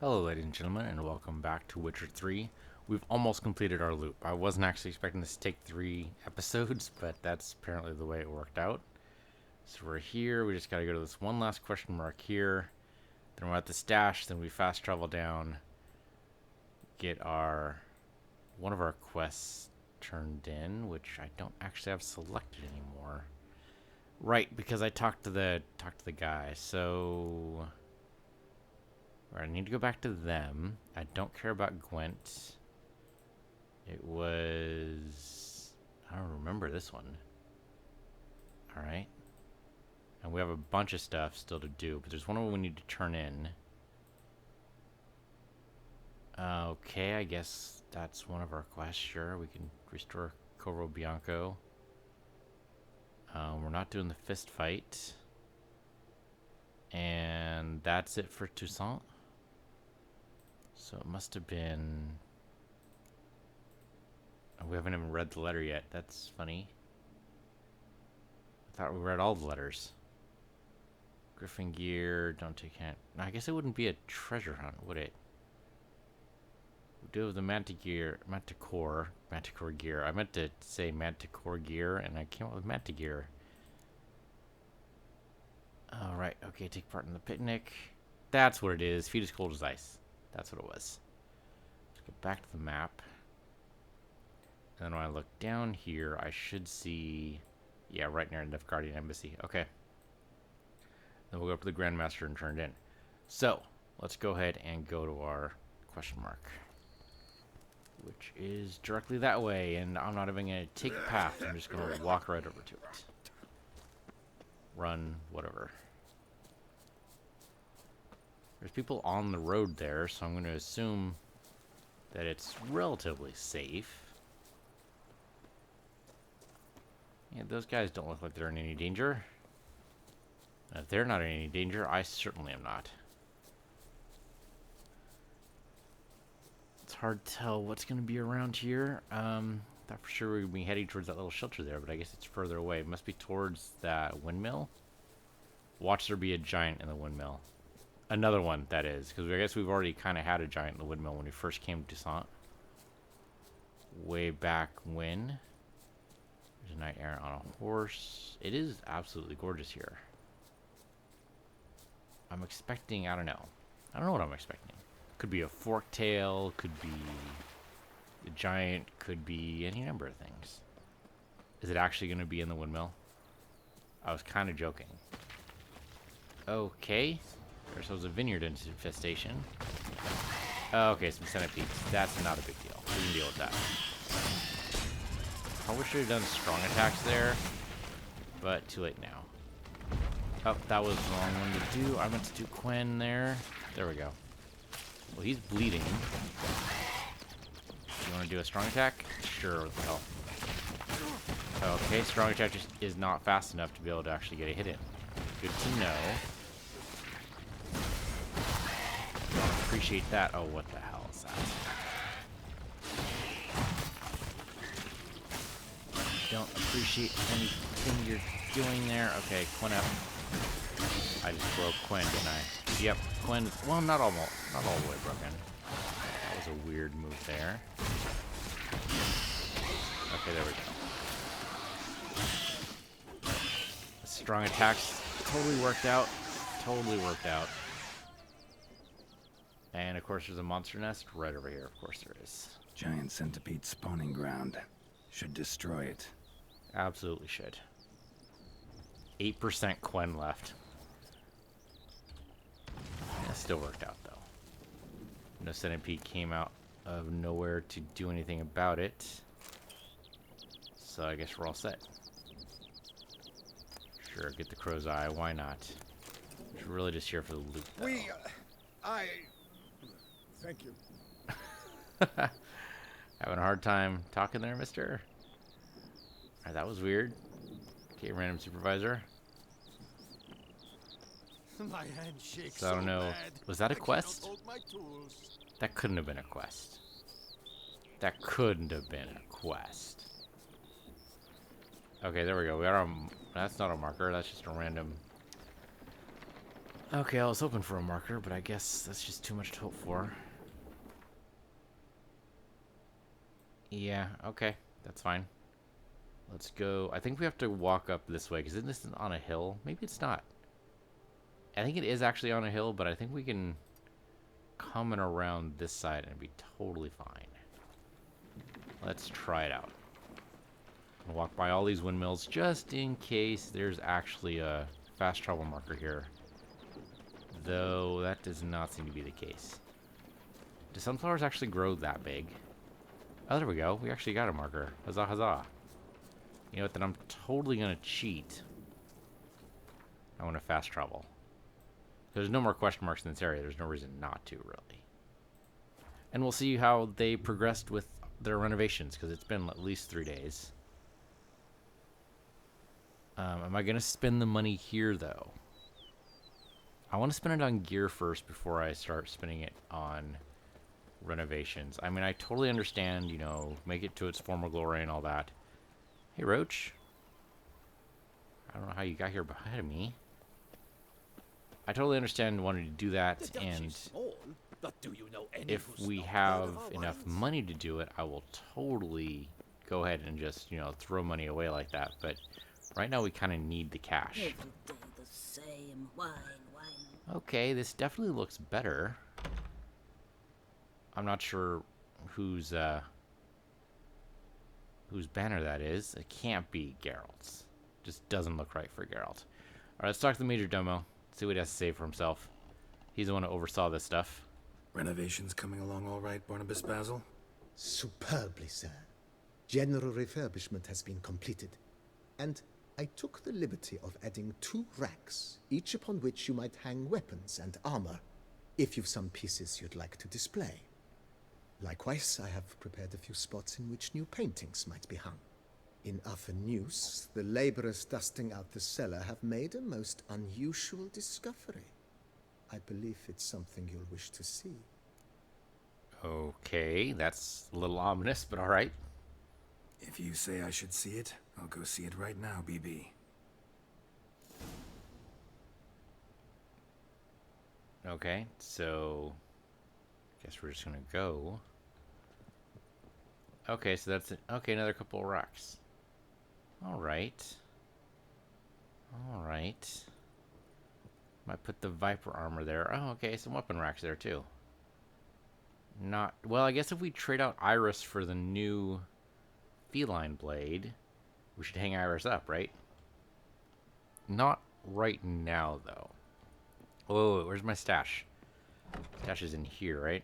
Hello ladies and gentlemen, and welcome back to Witcher 3. We've almost completed our loop. I wasn't actually expecting this to take 3 episodes, but that's apparently the way it worked out. So we're here, we just gotta go to this one last question mark here. Then we're at the stash, then we fast travel down, get one of our quests turned in, which I don't actually have selected anymore. Right, because I talked to the guy, so I need to go back to them. I don't care about Gwent. It was... I don't remember this one. Alright. And we have a bunch of stuff still to do, but there's one of them we need to turn in. Okay, I guess that's one of our quests. Sure, we can restore Corvo Bianco. We're not doing the fist fight. And that's it for Toussaint. So it must have been... Oh, we haven't even read the letter yet. That's funny. I thought we read all the letters. Griffin gear, don't take hand. No, I guess it wouldn't be a treasure hunt, would it? We do have the manticore gear. I meant to say manticore gear, and I came up with mantigear. Alright, okay, take part in the picnic. That's what it is. Feet as cold as ice. That's what it was. Let's get back to the map. And then when I look down here, I should see... Yeah, right near the Guardian Embassy. Okay. Then we'll go up to the Grandmaster and turn it in. So, let's go ahead and go to our question mark. Which is directly that way, and I'm not even going to take a path. I'm just going to walk right over to it. Run, whatever. There's people on the road there, so I'm going to assume that it's relatively safe. Yeah, those guys don't look like they're in any danger. And if they're not in any danger, I certainly am not. It's hard to tell what's going to be around here. Thought for sure we'd be heading towards that little shelter there, but I guess it's further away. It must be towards that windmill. Watch there be a giant in the windmill. Another one, that is, because I guess we've already kind of had a giant in the windmill when we first came to Toussaint. Way back when. There's a knight errant on a horse. It is absolutely gorgeous here. I'm expecting, I don't know what I'm expecting. Could be a fork tail, could be a giant, could be any number of things. Is it actually going to be in the windmill? I was kind of joking. Okay. There's a vineyard infestation. Okay, some centipedes. That's not a big deal. We can deal with that. I wish I had done strong attacks there, but too late now. Oh, that was the wrong one to do. I meant to do Quen there. There we go. Well, he's bleeding. You want to do a strong attack? Sure, what the hell. Okay, strong attack just is not fast enough to be able to actually get a hit in. Good to know. Appreciate that. Oh, what the hell is that? Don't appreciate anything you're doing there. Okay, Quen up. I just broke Quen, didn't I? Yep, Quen. Well, not all the way broken. That was a weird move there. Okay, there we go. Strong attacks totally worked out. Totally worked out. And of course there's a monster nest right over here. Of course there is. Giant centipede spawning ground. Should destroy it. Absolutely should. 8% Quen left. That still worked out though. No centipede came out of nowhere to do anything about it. So I guess we're all set. Sure, get the crow's eye. Why not? We're really just here for the loot though. Thank you. Having a hard time talking there, mister? Alright, that was weird. Okay, random supervisor. My hand shakes So I don't know. bad. Was that a I cannot quest? hold my tools. That couldn't have been a quest. That couldn't have been a quest. Okay, there we go. We got our... That's not a marker. That's just a random Okay, I was hoping for a marker, but I guess that's just too much to hope for. Yeah, okay. That's fine. Let's go. I think we have to walk up this way, because this is on a hill. Maybe it's not. I think it is actually on a hill, but I think we can come in around this side and be totally fine. Let's try it out. I'll walk by all these windmills just in case there's actually a fast travel marker here. Though that does not seem to be the case. Do sunflowers actually grow that big? Oh, there we go. We actually got a marker. Huzzah, huzzah. You know what? Then I'm totally going to cheat. I want to fast travel. There's no more question marks in this area. There's no reason not to, really. And we'll see how they progressed with their renovations, because it's been at least 3 days. Am I going to spend the money here, though? I want to spend it on gear first before I start spending it on renovations. I mean, I totally understand, you know, make it to its former glory and all that. Hey, Roach. I don't know how you got here behind of me. I totally understand wanting to do that, and if we have enough money to do it, I will totally go ahead and just, you know, throw money away like that. But right now we kind of need the cash. Every day the same. Wine, wine. Okay, this definitely looks better. I'm not sure whose banner that is. It can't be Geralt's. Just doesn't look right for Geralt. Alright, let's talk to the Major Domo. See what he has to say for himself. He's the one who oversaw this stuff. Renovations coming along all right, Barnabas Basil? Superbly, sir. General refurbishment has been completed, and I took the liberty of adding 2 racks, each upon which you might hang weapons and armor, if you've some pieces you'd like to display. Likewise, I have prepared a few spots in which new paintings might be hung. In other news, the laborers dusting out the cellar have made a most unusual discovery. I believe it's something you'll wish to see. Okay, that's a little ominous, but alright. If you say I should see it, I'll go see it right now, BB. Okay, so guess we're just gonna go. Okay, so that's it. Okay, another couple of rocks. Alright. Alright. Might put the Viper armor there. Oh, okay, some weapon racks there too. Not well, I guess if we trade out Iris for the new Feline blade, we should hang Iris up, right? Not right now though. Oh, where's my stash? Stash is in here, right?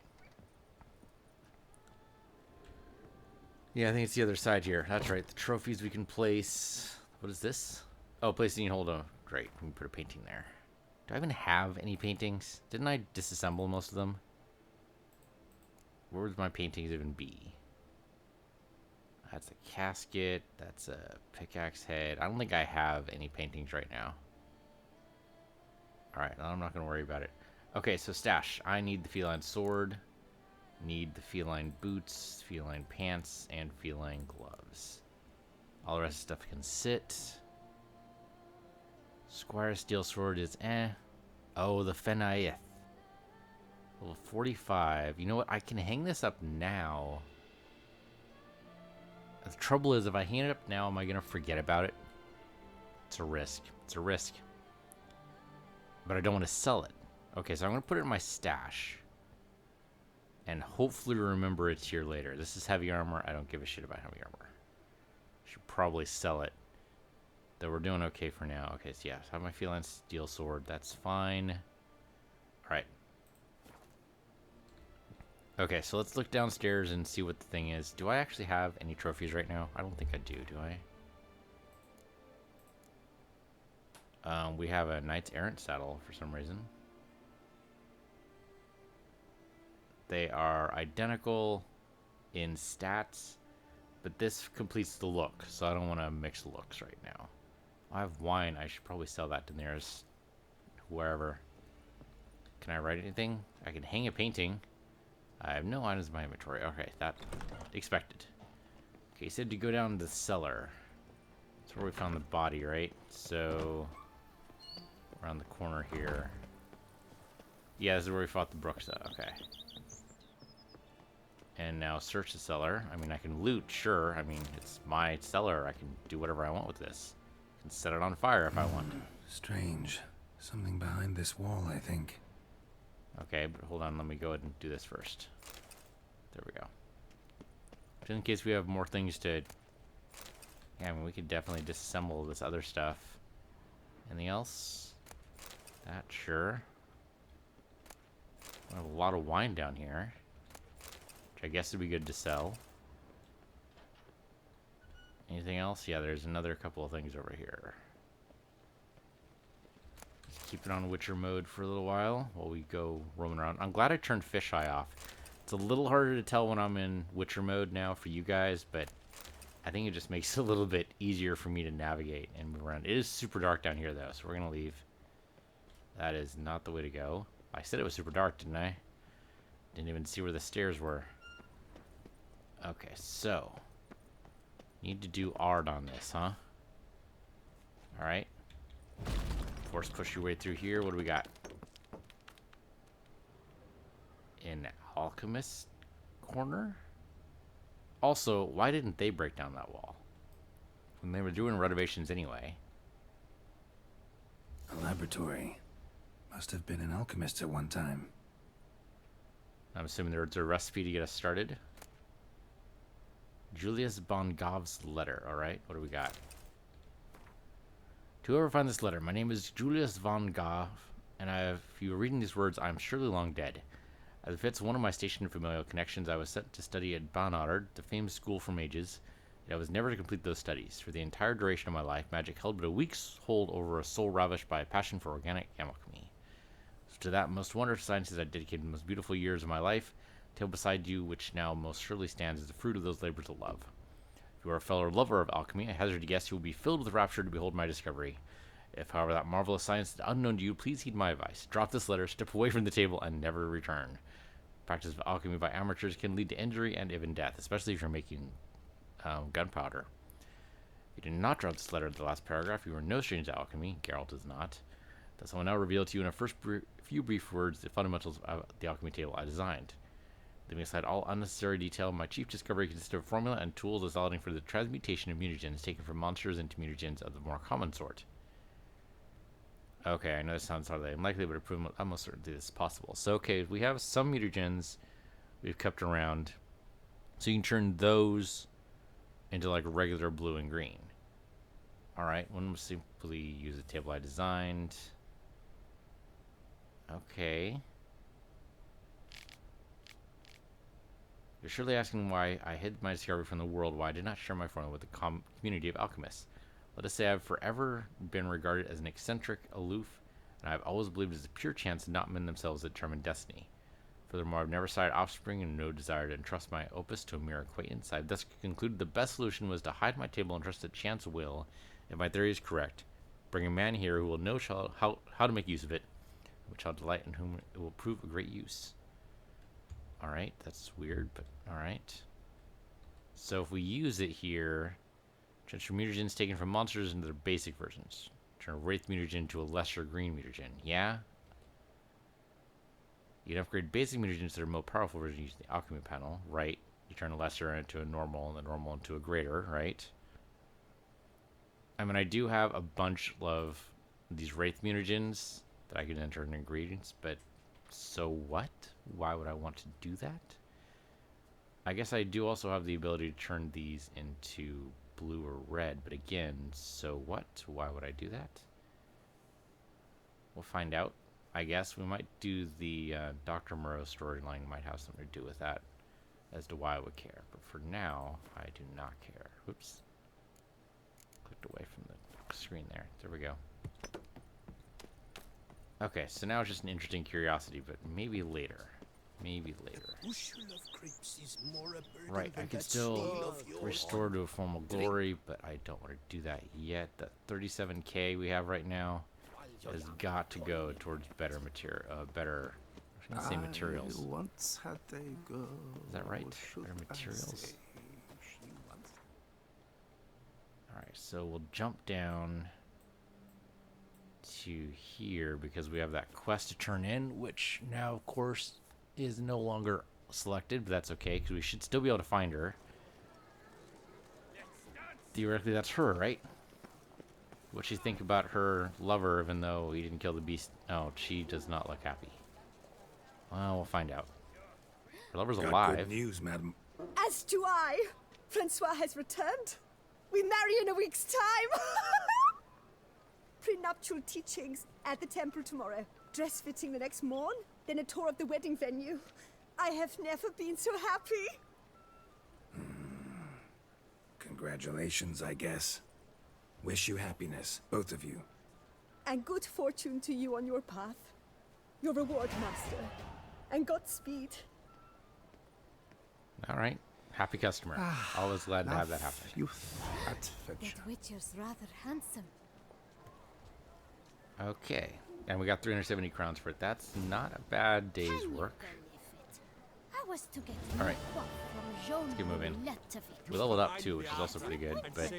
Yeah, I think it's the other side here. That's right. The trophies we can place. What is this? Oh, place and hold on. Great. We can put a painting there. Do I even have any paintings? Didn't I disassemble most of them? Where would my paintings even be? That's a casket. That's a pickaxe head. I don't think I have any paintings right now. Alright, I'm not going to worry about it. Okay, so stash. I need the feline sword. Need the feline boots, feline pants, and feline gloves. All the rest of the stuff can sit. Squire steel sword is eh. Oh, the Fenaith. Level 45. You know what? I can hang this up now. The trouble is, if I hang it up now, am I going to forget about it? It's a risk. It's a risk. But I don't want to sell it. Okay, so I'm going to put it in my stash. And hopefully remember it's here later. This is heavy armor. I don't give a shit about heavy armor. Should probably sell it. Though we're doing okay for now. Okay, so yeah, so I have my feline steel sword. That's fine. Alright. Okay, so let's look downstairs and see what the thing is. Do I actually have any trophies right now? I don't think I do I? We have a Knights Errant saddle for some reason. They are identical in stats, but this completes the look, so I don't want to mix looks right now. I have wine. I should probably sell that to nearest wherever. Can I write anything? I can hang a painting. I have no items in my inventory. Okay, that expected. Okay, he said to go down to the cellar. That's where we found the body, right? So around the corner here. Yeah, this is where we fought the Brooks, though. Okay. And now search the cellar. I mean, I can loot, sure. I mean, it's my cellar. I can do whatever I want with this. I can set it on fire if I want. Strange. Something behind this wall, I think. Okay, but hold on. Let me go ahead and do this first. There we go. Just in case we have more things to... Yeah, I mean, we could definitely disassemble this other stuff. Anything else? That, sure. I have a lot of wine down here. Which I guess would be good to sell. Anything else? Yeah, there's another couple of things over here. Just keep it on Witcher mode for a little while we go roaming around. I'm glad I turned fisheye off. It's a little harder to tell when I'm in Witcher mode now for you guys, but I think it just makes it a little bit easier for me to navigate and move around. It is super dark down here, though, so we're going to leave. That is not the way to go. I said it was super dark, didn't I? Didn't even see where the stairs were. Okay, so... Need to do art on this, huh? Alright. Force push your way through here. What do we got? An alchemist corner? Also, why didn't they break down that wall? When they were doing renovations anyway. A laboratory. Must have been an alchemist at one time. I'm assuming there's a recipe to get us started. Julius von Gov's letter. Alright, what do we got? To whoever finds this letter, my name is Julius von Gov, and if you are reading these words, I am surely long dead. As it fits one of my station familial connections, I was sent to study at Banard, the famous school for mages, yet I was never to complete those studies. For the entire duration of my life, magic held but a week's hold over a soul ravished by a passion for organic alchemy. So to that most wondrous sciences I dedicated the most beautiful years of my life, tale beside you, which now most surely stands as the fruit of those labors of love. If you are a fellow lover of alchemy, I hazard to guess you will be filled with rapture to behold my discovery. If, however, that marvelous science is unknown to you, please heed my advice. Drop this letter, step away from the table, and never return. Practice of alchemy by amateurs can lead to injury and even death, especially if you're making gunpowder. If you do not drop this letter at the last paragraph, you are no stranger to alchemy. Geralt is not. Thus I will now reveal to you in a few brief words the fundamentals of the alchemy table I designed. Leaving aside all unnecessary detail, my chief discovery consisted of formula and tools resulting for the transmutation of mutagens taken from monsters into mutagens of the more common sort. Okay, I know this sounds hardly unlikely, but almost certainly this is possible. So, okay, we have some mutagens we've kept around. So you can turn those into like regular blue and green. Alright, one will simply use a table I designed. Okay. You're surely asking why I hid my discovery from the world, why I did not share my formula with the community of alchemists. Let us say I've forever been regarded as an eccentric, aloof, and I've always believed it is a pure chance that not men themselves determine destiny. Furthermore, I've never sired offspring and no desire to entrust my opus to a mere acquaintance. I've thus concluded the best solution was to hide my table and trust that chance will, if my theory is correct, bring a man here who will know how to make use of it, which shall delight in whom it will prove a great use. Alright, that's weird, but alright. So if we use it here, transfer mutagens taken from monsters into their basic versions. Turn a wraith mutagen to a lesser green mutagen. Yeah? You can upgrade basic mutagens to their more powerful version using the alchemy panel, right? You turn a lesser into a normal, and the normal into a greater, right? I mean, I do have a bunch of these wraith mutagens that I can enter in ingredients, but so what? Why would I want to do that? I guess I do also have the ability to turn these into blue or red, but again, so what? Why would I do that? We'll find out. I guess we might do the Dr. Moreau storyline, might have something to do with that as to why I would care. But for now, I do not care. Oops. Clicked away from the screen there. There we go. Okay, so now it's just an interesting curiosity, but maybe later. Maybe later. Right, I can still restore to a formal glory, but I don't want to do that yet. That 37k we have right now has got to go towards better material. I was gonna say materials. Once had a girl. Is that right? Better materials. All right, so we'll jump down to here because we have that quest to turn in, which now, of course, is no longer selected, but that's okay because we should still be able to find her. Theoretically, that's her, right? What she think about her lover, even though he didn't kill the beast? Oh, she does not look happy. Well, we'll find out. Her lover's Got alive. good news, madam. As do I. Francois has returned. We marry in a week's time. Prenuptial teachings at the temple tomorrow. Dress fitting the next morn. Then a tour of the wedding venue. I have never been so happy. Congratulations, I guess. Wish you happiness, both of you. And good fortune to you on your path. Your reward, master. And Godspeed. All right. Happy customer. Always glad to have that happen. Youth adventure. That Witcher's rather handsome. Okay. And we got 370 crowns for it. That's not a bad day's Tiny work. benefit. I was to get All right. Let's get moving. We leveled up too, which is also pretty good. But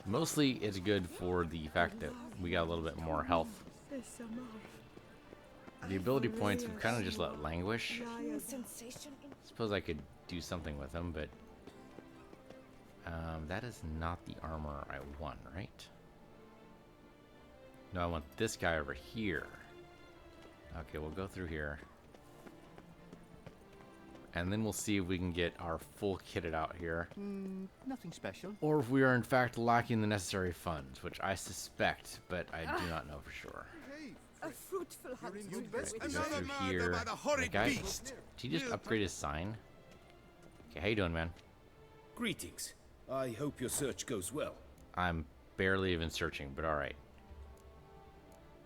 mostly it's good for the fact that we got a little bit more health. The ability points we've kind of just let languish. Suppose I could do something with them, but that is not the armor I want, right? No, I want this guy over here. Okay, we'll go through here. And then we'll see if we can get our full kitted out here. Nothing special. Or if we are in fact lacking the necessary funds, which I suspect, but I do not know for sure. A fruitful hunt. You'd best Go through here. The guy, did he just upgrade his sign? Okay, how you doing, man? Greetings. I hope your search goes well. I'm barely even searching, but alright.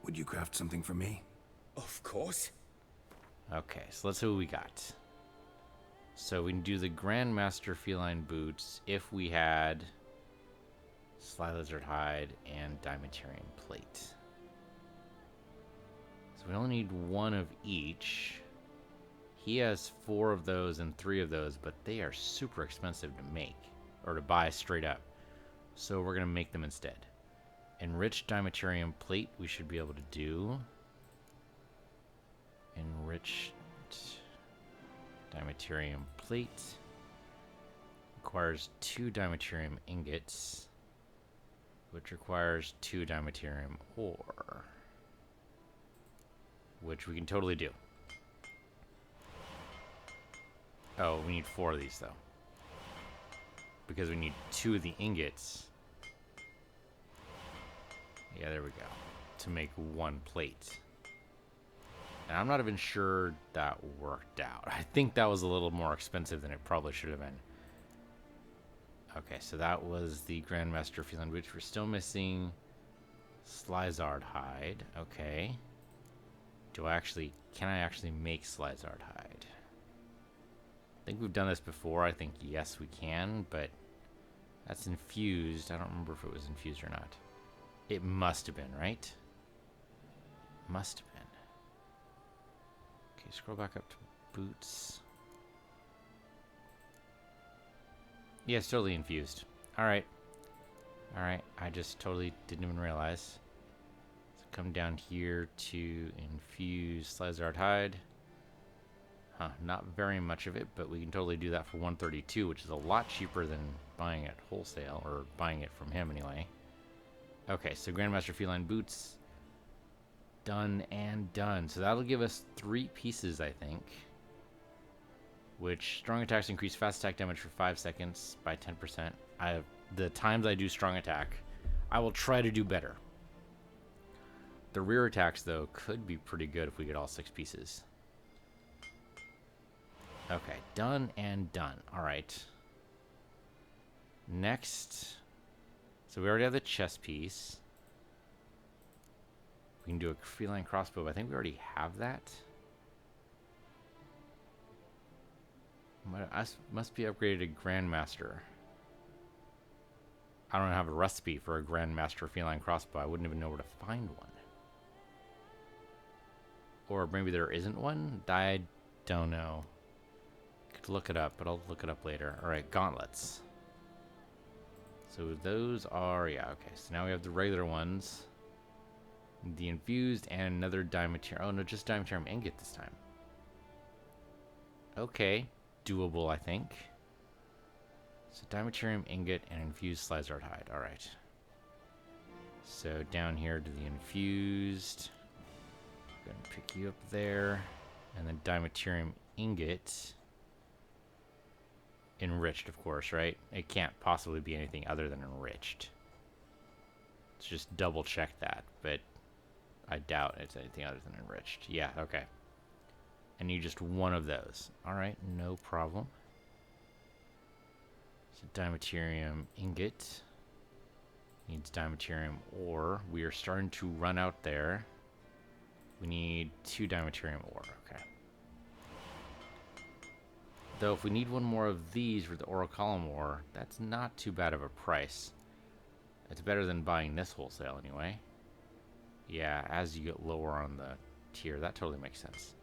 Would you craft something for me? Of course. Okay, so let's see what we got. So we can do the grandmaster feline boots if we had sly lizard hide and dimetarian plate. So we only need one of each. He has 4 of those and 3 of those, but they are super expensive to make or to buy straight up. So we're gonna make them instead. Enriched dimetarian plate we should be able to do. Enriched dimetarium plate requires 2 dimetarium ingots, which requires 2 dimetarium ore, which we can totally do. Oh, we need 4 of these though, because we need 2 of the ingots. Yeah, there we go, to make 1 plate. And I'm not even sure that worked out. I think that was a little more expensive than it probably should have been. Okay, so that was the Grandmaster Feline, which we're still missing Slizard hide. Okay. Can I actually make Slizard hide? I think we've done this before. I think yes, we can, but that's infused. I don't remember if it was infused or not. It must have been, right? Must have been. Okay, scroll back up to boots. Yeah, it's totally infused. Alright. Alright, I just totally didn't even realize. So come down here to infuse Slizard hide. Huh, not very much of it, but we can totally do that for 132, which is a lot cheaper than buying it wholesale, or buying it from him anyway. Okay, so Grandmaster Feline boots. Done and done. So that'll give us 3 pieces, I think. Which strong attacks increase fast attack damage for 5 seconds by 10%. The times I do strong attack, I will try to do better. The rear attacks, though, could be pretty good if we get all 6 pieces. Okay, done and done. Alright. Next. So we already have the chest piece. We can do a feline crossbow, but I think we already have that. Must be upgraded to Grandmaster. I don't have a recipe for a Grandmaster feline crossbow. I wouldn't even know where to find one. Or maybe there isn't one? I don't know. Could look it up, but I'll look it up later. Alright, gauntlets. So those are, yeah, okay. So now we have the regular ones. The infused and another dimetarium. Oh no, just dimetarium ingot this time. Okay, doable I think. So dimetarium ingot and infused slicer hide. All right. So down here to the infused. Gonna pick you up there, and then dimetarium ingot. Enriched, of course, right? It can't possibly be anything other than enriched. Let's just double check that, but I doubt it's anything other than enriched. Yeah, okay. I need just one of those. Alright, no problem. So dimetarium ingot. Needs dimetarium ore. We are starting to run out there. We need 2 dimetarium ore, okay. Though if we need one more of these for the oral column ore, that's not too bad of a price. It's better than buying this wholesale anyway. Yeah, as you get lower on the tier, that totally makes sense.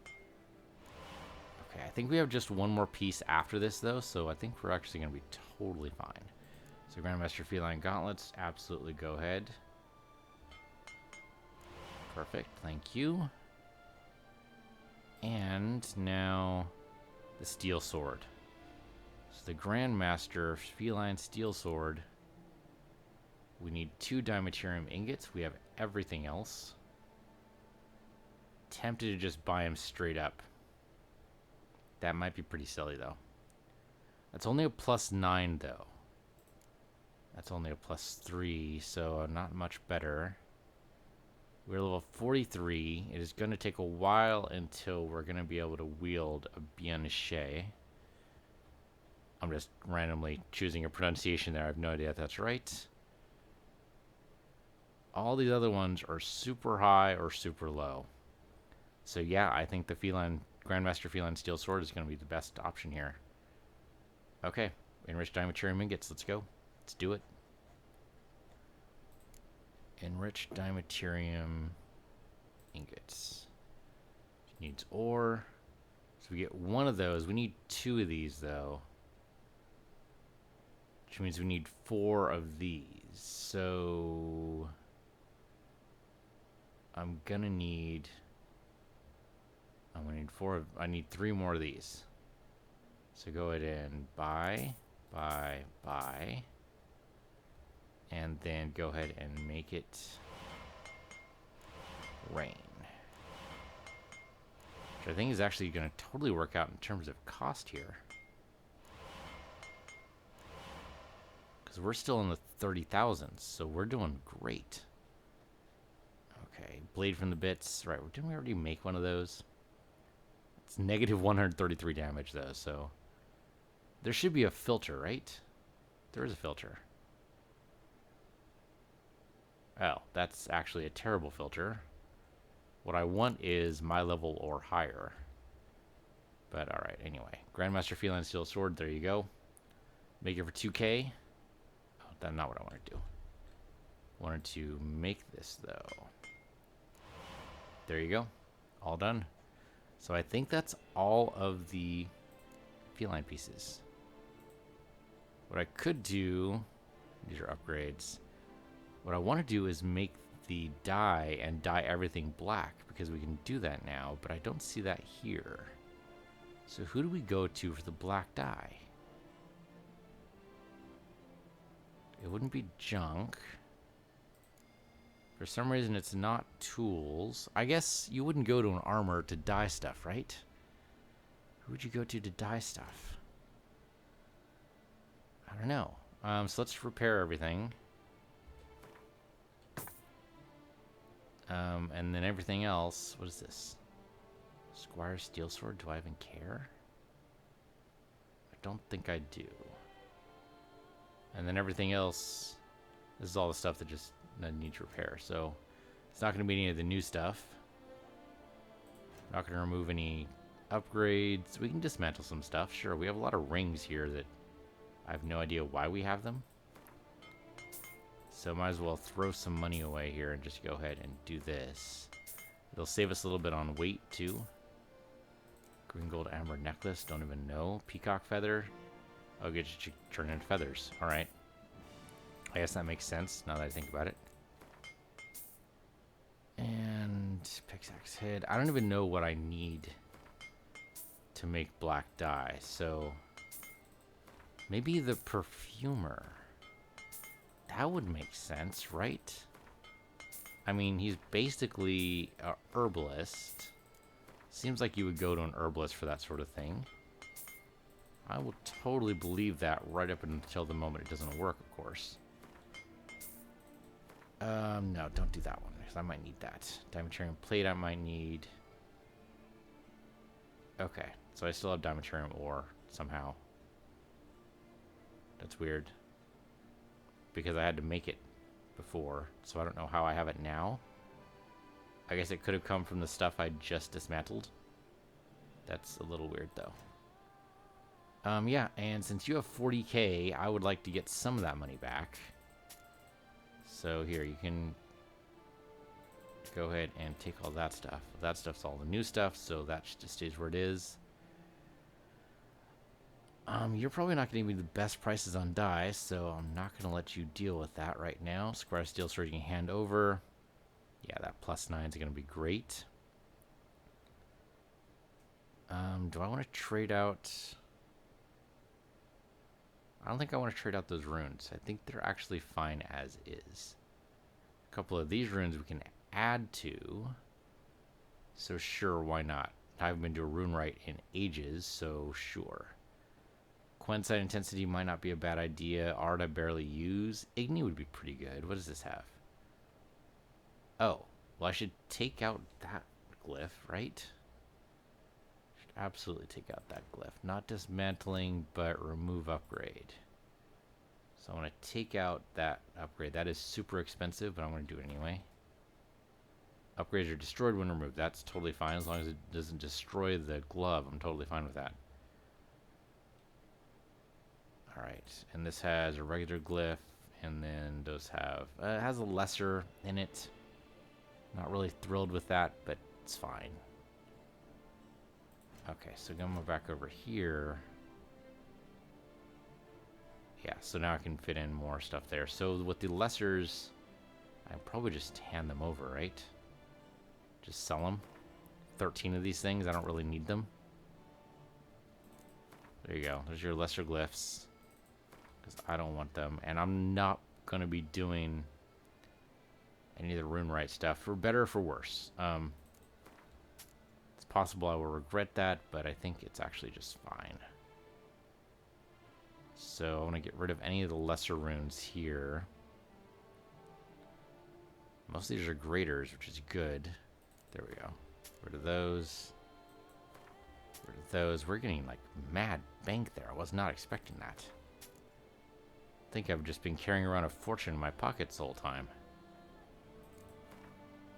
Okay, I think we have just one more piece after this though, so I think we're actually going to be totally fine. So Grandmaster Feline Gauntlets, absolutely go ahead. Perfect, thank you. And now the Steel Sword. So the Grandmaster Feline Steel Sword. We need 2 dimetarium ingots. We have everything else. Tempted to just buy him straight up. That might be pretty silly though. That's only a +9 though. That's only a +3, so not much better. We're level 43. It is going to take a while until we're going to be able to wield a Bianchet. I'm just randomly choosing a pronunciation there. I have no idea if that's right. All these other ones are super high or super low. So yeah, I think the Grandmaster Feline Steel Sword is going to be the best option here. Okay, enriched dimetarium ingots. Let's go. Let's do it. Enriched dimetarium ingots. Needs ore. So we get one of those. We need 2 of these though. Which means we need 4 of these. So I'm gonna need 4 I need 3 more of these. So go ahead and buy. And then go ahead and make it rain. Which I think is actually going to totally work out in terms of cost here. Because we're still in the 30,000s, so we're doing great. Okay, Blade from the Bits. Right, didn't we already make one of those? It's negative 133 damage though, so there should be a filter, right? There is a filter. Oh, that's actually a terrible filter. What I want is my level or higher. But alright, anyway. Grandmaster Feline Steel Sword, there you go. Make it for 2k. Oh, that's not what I want to do. Wanted to make this, though. There you go. All done. So I think that's all of the feline pieces. What I could do... These are upgrades. What I want to do is make the dye and dye everything black, because we can do that now, but I don't see that here. So who do we go to for the black dye? It wouldn't be junk. For some reason it's not tools. I guess you wouldn't go to an armor to dye stuff, right? Who would you go to dye stuff? I don't know. So let's repair everything. And then everything else, what is this? Squire Steel Sword, do I even care? I don't think I do. And then everything else, this is all the stuff that just needs repair. So it's not going to be any of the new stuff. Not going to remove any upgrades. We can dismantle some stuff, sure. We have a lot of rings here that I have no idea why we have them. So might as well throw some money away here and just go ahead and do this. It'll save us a little bit on weight too. Green gold amber necklace, don't even know. Peacock feather. Oh, get you turn into feathers. Alright. I guess that makes sense now that I think about it. And Pickaxe head. I don't even know what I need to make black dye, so maybe the perfumer. That would make sense, right? I mean, he's basically a herbalist. Seems like you would go to an herbalist for that sort of thing. I will totally believe that right up until the moment it doesn't work, of course. No, don't do that one, because I might need that. Diametrium plate I might need. Okay, so I still have diametrium ore, somehow. That's weird. Because I had to make it before, so I don't know how I have it now. I guess it could have come from the stuff I just dismantled. That's a little weird, though. Yeah, and since you have 40k, I would like to get some of that money back. So here, you can go ahead and take all that stuff. That stuff's all the new stuff, so that just stays where it is. You're probably not going to give me the best prices on dye, so I'm not going to let you deal with that right now. Square steel sword you can hand over. Yeah, that +9 is going to be great. Do I want to trade out... I don't think I want to trade out those runes. I think they're actually fine as is. A couple of these runes we can add to. So sure, why not? I haven't been to a rune write in ages, so sure. Quensite intensity might not be a bad idea. Art I barely use. Igni would be pretty good. What does this have? Oh, well I should take out that glyph, right? Should absolutely take out that glyph. Not dismantling, but remove upgrade. So I want to take out that upgrade. That is super expensive, but I'm going to do it anyway. Upgrades are destroyed when removed. That's totally fine as long as it doesn't destroy the glove. I'm totally fine with that. Alright, and this has a regular glyph, and then those have... it has a lesser in it. Not really thrilled with that, but it's fine. Okay, so going back over here... Yeah, so now I can fit in more stuff there. So with the lessers, I probably just hand them over, right? Just sell them. 13 of these things, I don't really need them. There you go, there's your lesser glyphs. Because I don't want them, and I'm not going to be doing any of the rune write stuff, for better or for worse. It's possible I will regret that, but I think it's actually just fine. So I want to get rid of any of the lesser runes here. Most of these are graders, which is good. There we go. Rid of those. Rid of those. We're getting like mad bank there. I was not expecting that. I think I've just been carrying around a fortune in my pockets the whole time.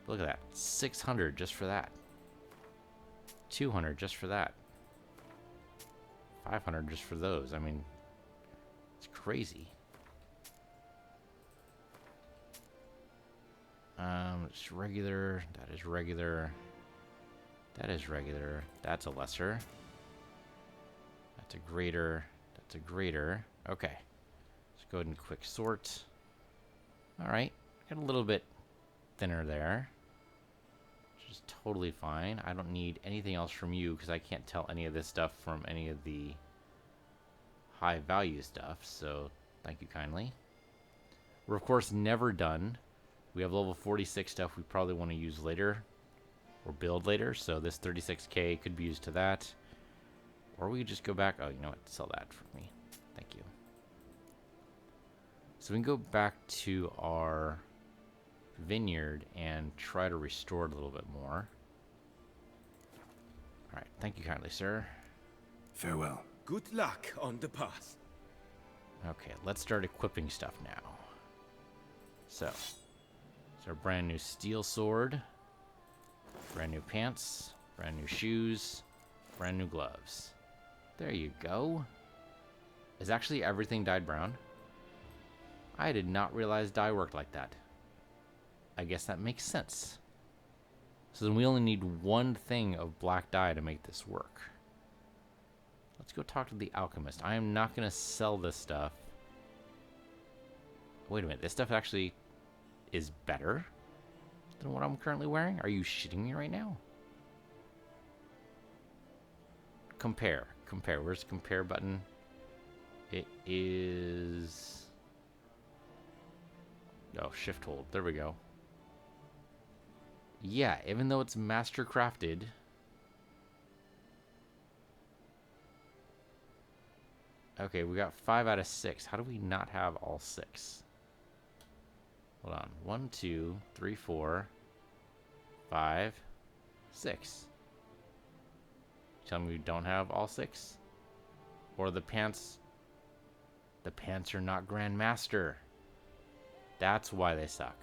Look at that. 600 just for that. 200 just for that. 500 just for those. I mean, it's crazy. It's regular. That is regular. That is regular. That's a lesser. That's a greater. That's a greater. Okay. Go ahead and quick sort. Alright, got a little bit thinner there, which is totally fine. I don't need anything else from you because I can't tell any of this stuff from any of the high value stuff, so thank you kindly. We're of course never done. We have level 46 stuff we probably want to use later or build later, so this 36k could be used to that. Or we could just go back. Oh, you know what? Sell that for me. Thank you. So we can go back to our vineyard and try to restore it a little bit more. Alright, thank you kindly, sir. Farewell. Good luck on the path. Okay, let's start equipping stuff now. So, it's our brand new steel sword, brand new pants, brand new shoes, brand new gloves. There you go. Is actually everything dyed brown? I did not realize dye worked like that. I guess that makes sense. So then we only need one thing of black dye to make this work. Let's go talk to the alchemist. I am not going to sell this stuff. Wait a minute, this stuff actually is better? than what I'm currently wearing? Are you shitting me right now? Compare. Compare. Where's the compare button? It is... Oh, shift hold. There we go. Yeah, even though it's master crafted... Okay, we got 5 out of 6. How do we not have all 6? Hold on. 1, 2, 3, 4, 5, 6. Tell me we don't have all 6? Or the pants... The pants are not grandmaster. That's why they suck.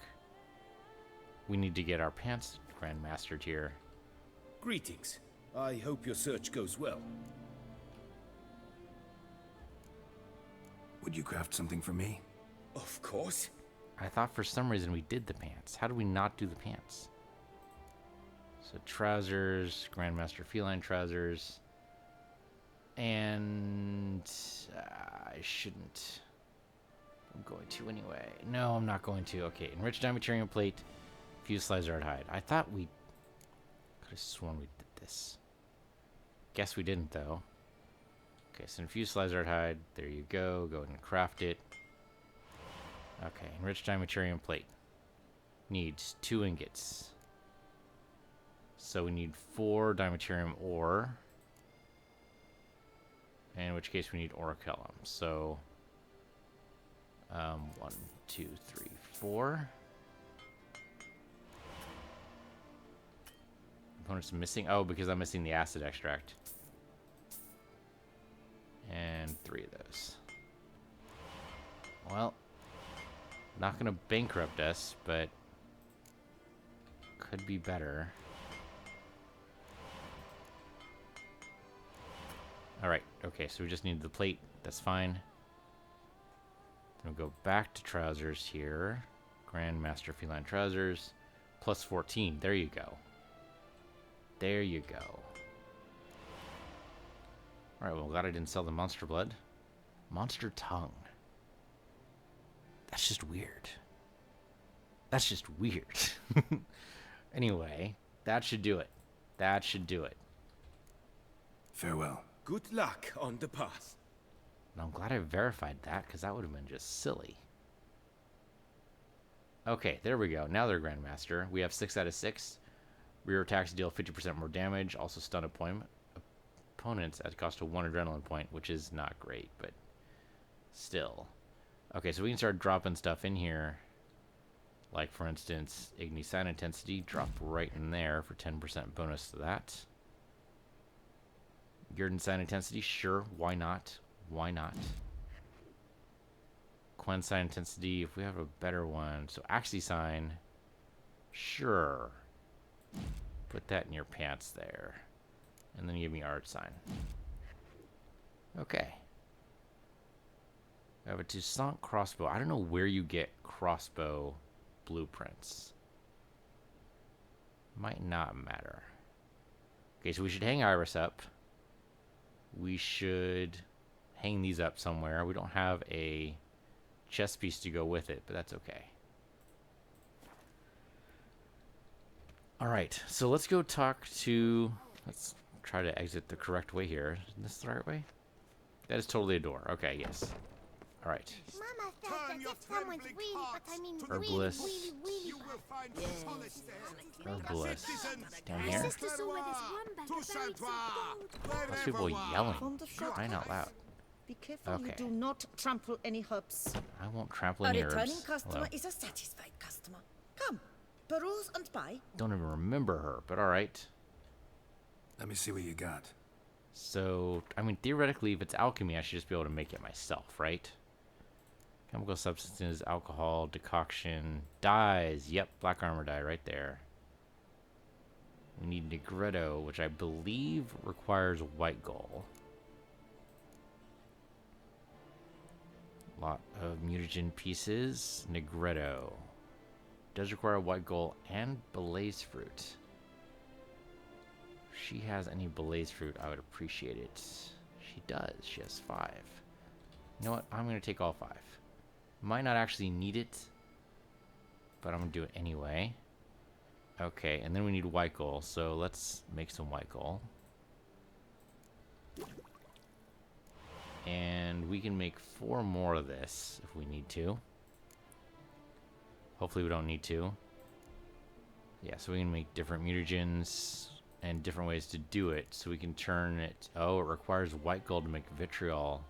We need to get our pants grandmastered here. Greetings. I hope your search goes well. Would you craft something for me? Of course. I thought for some reason we did the pants. How did we not do the pants? So trousers, grandmaster feline trousers. And I shouldn't. I'm going to anyway. No, I'm not going to. Okay, enriched dimetarium plate, fused slicer hide. I thought we could have sworn we did this. Guess we didn't though. Okay, so infused slicer hide. There you go. Go ahead and craft it. Okay, enriched dimetarium plate needs 2 ingots. So we need 4 dimetarium ore. In which case we need orichalcum. So 1, 2, 3, 4. Components missing. Oh, because I'm missing the acid extract. And 3 of those. Well, not gonna bankrupt us, but could be better. Alright, okay, so we just need the plate. That's fine. Then we'll go back to trousers here. Grandmaster feline trousers. Plus 14. There you go. There you go. Alright, well, glad I didn't sell the monster blood. Monster tongue. That's just weird. That's just weird. Anyway, that should do it. That should do it. Farewell. Good luck on the path. And I'm glad I verified that, because that would have been just silly. Okay, there we go. Now they're Grandmaster. We have 6 out of 6. Rear attacks deal 50% more damage. Also stun opponents at a cost of 1 adrenaline point, which is not great, but still. Okay, so we can start dropping stuff in here. Like, for instance, Igni Sign Intensity. Drop right in there for 10% bonus to that. Gurden Sign Intensity, sure, why not? Why not? Quen Sign Intensity, if we have a better one. So Axie Sign, sure. Put that in your pants there. And then give me Art Sign. Okay. I have a Toussaint crossbow. I don't know where you get crossbow blueprints. Might not matter. Okay, so we should hang Iris up. We should hang these up somewhere. We don't have a chest piece to go with it, but that's okay. Alright, so let's go talk to... Let's try to exit the correct way here. Is this the right way? That is totally a door. Okay, yes. Alright. Mama said that if someone's really, but I mean Herbalist. really You will find solace there. Herbalist. Down My here? sister saw where there's one bag of buried gold. Those people yelling. From the shop. Crying out loud. Be careful Okay. you do not trample any herbs. I won't trample A any returning herbs. customer Hello. is a satisfied customer. Come, peruse and buy. Don't even remember her, but alright. Let me see what you got. So, I mean, theoretically, if it's alchemy, I should just be able to make it myself, right? Chemical substances, alcohol, decoction, dyes. Yep, black armor dye right there. We need Negretto, which I believe requires white gold. Lot of mutagen pieces. Negretto. Does require white gold and blaze fruit. If she has any blaze fruit, I would appreciate it. She does. She has 5. You know what? I'm going to take all 5. Might not actually need it, but I'm going to do it anyway. Okay, and then we need white gold, so let's make some white gold. And we can make 4 more of this if we need to. Hopefully we don't need to. Yeah, so we can make different mutagens and different ways to do it. So we can turn it... Oh, it requires white gold to make vitriol.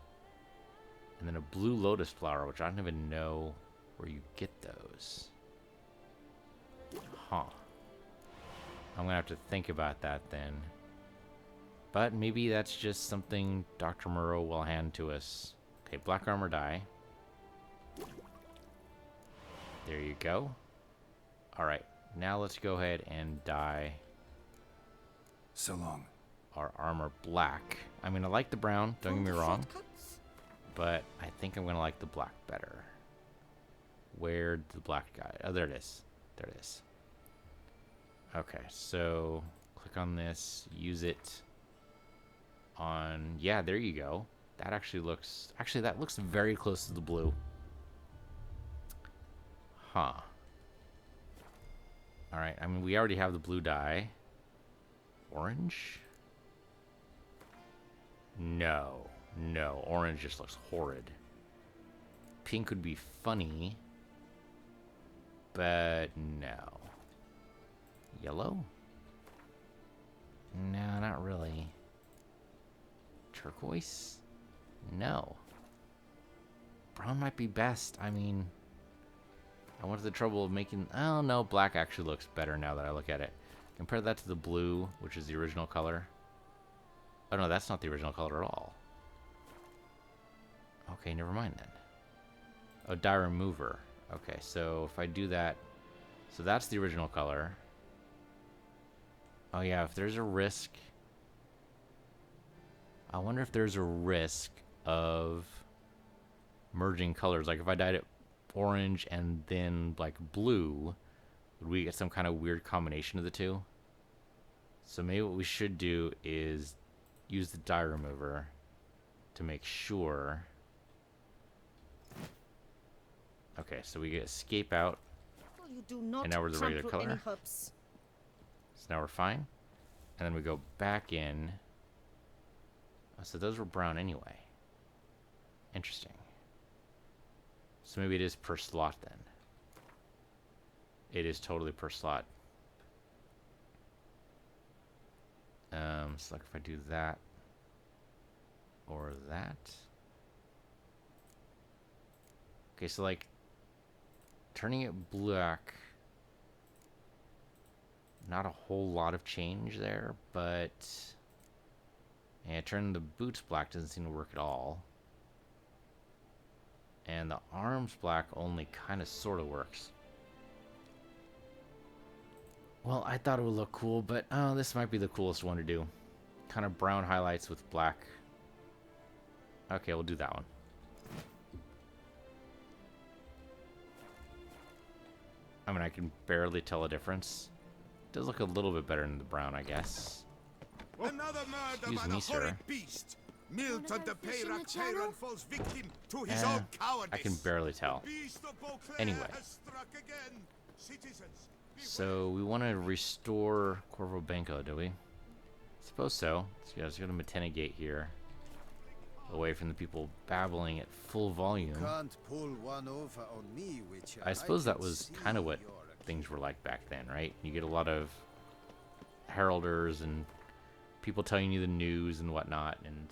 And then a blue lotus flower, which I don't even know where you get those. Huh. I'm going to have to think about that then. But maybe that's just something Dr. Moreau will hand to us. Okay, black armor dye. There you go. Alright, now let's go ahead and dye So long. our armor black. I mean, I like the brown, don't get me wrong. But I think I'm going to like the black better. Where'd the black guy? Oh, there it is. There it is. Okay, so click on this, use it on, yeah, there you go. That actually looks, that looks very close to the blue. Huh. Alright, I mean, we already have the blue dye. Orange? No. No, orange just looks horrid. Pink would be funny. But no. Yellow? No, not really. Turquoise? No. Brown might be best. I mean, I went to the trouble of making... Oh, no, black actually looks better now that I look at it. Compare that to the blue, which is the original color. Oh, no, that's not the original color at all. Okay, never mind then. Oh, dye remover. Okay, so if I do that... So that's the original color. Oh, yeah, if there's a risk... I wonder if there's a risk of merging colors. Like, if I dyed it orange and then, like, blue, would we get some kind of weird combination of the two? So maybe what we should do is use the dye remover to make sure. Okay, so we get escape out. You do not And now we're the regular trample color. any herbs. So now we're fine. And then we go back in. Oh, so those were brown anyway. Interesting. So maybe it is per slot then. It is totally per slot. So like if I do that or that. Okay, so like turning it black, not a whole lot of change there, but yeah, turning the boots black doesn't seem to work at all. And the arms black only kind of sort of works. Well, I thought it would look cool, but oh, this might be the coolest one to do. Kind of brown highlights with black. Okay, we'll do that one. I mean, I can barely tell a difference. It does look a little bit better than the brown, I guess. Another murder Excuse by me, the sir. horrid beast. Milton the fish in the Peyrac channel? Tyrant falls victim to his own cowardice. I can barely tell. The beast of Beauclair Anyway. has struck again. Citizens, So we want to restore Corvo Benko, do we? Suppose so. So yeah, let's go to Matena Gate here. Away from the people babbling at full volume. Can't pull one over on me, which I suppose that can was see kind of what you're a things were like back then, right? You get a lot of heralders and people telling you the news and whatnot, and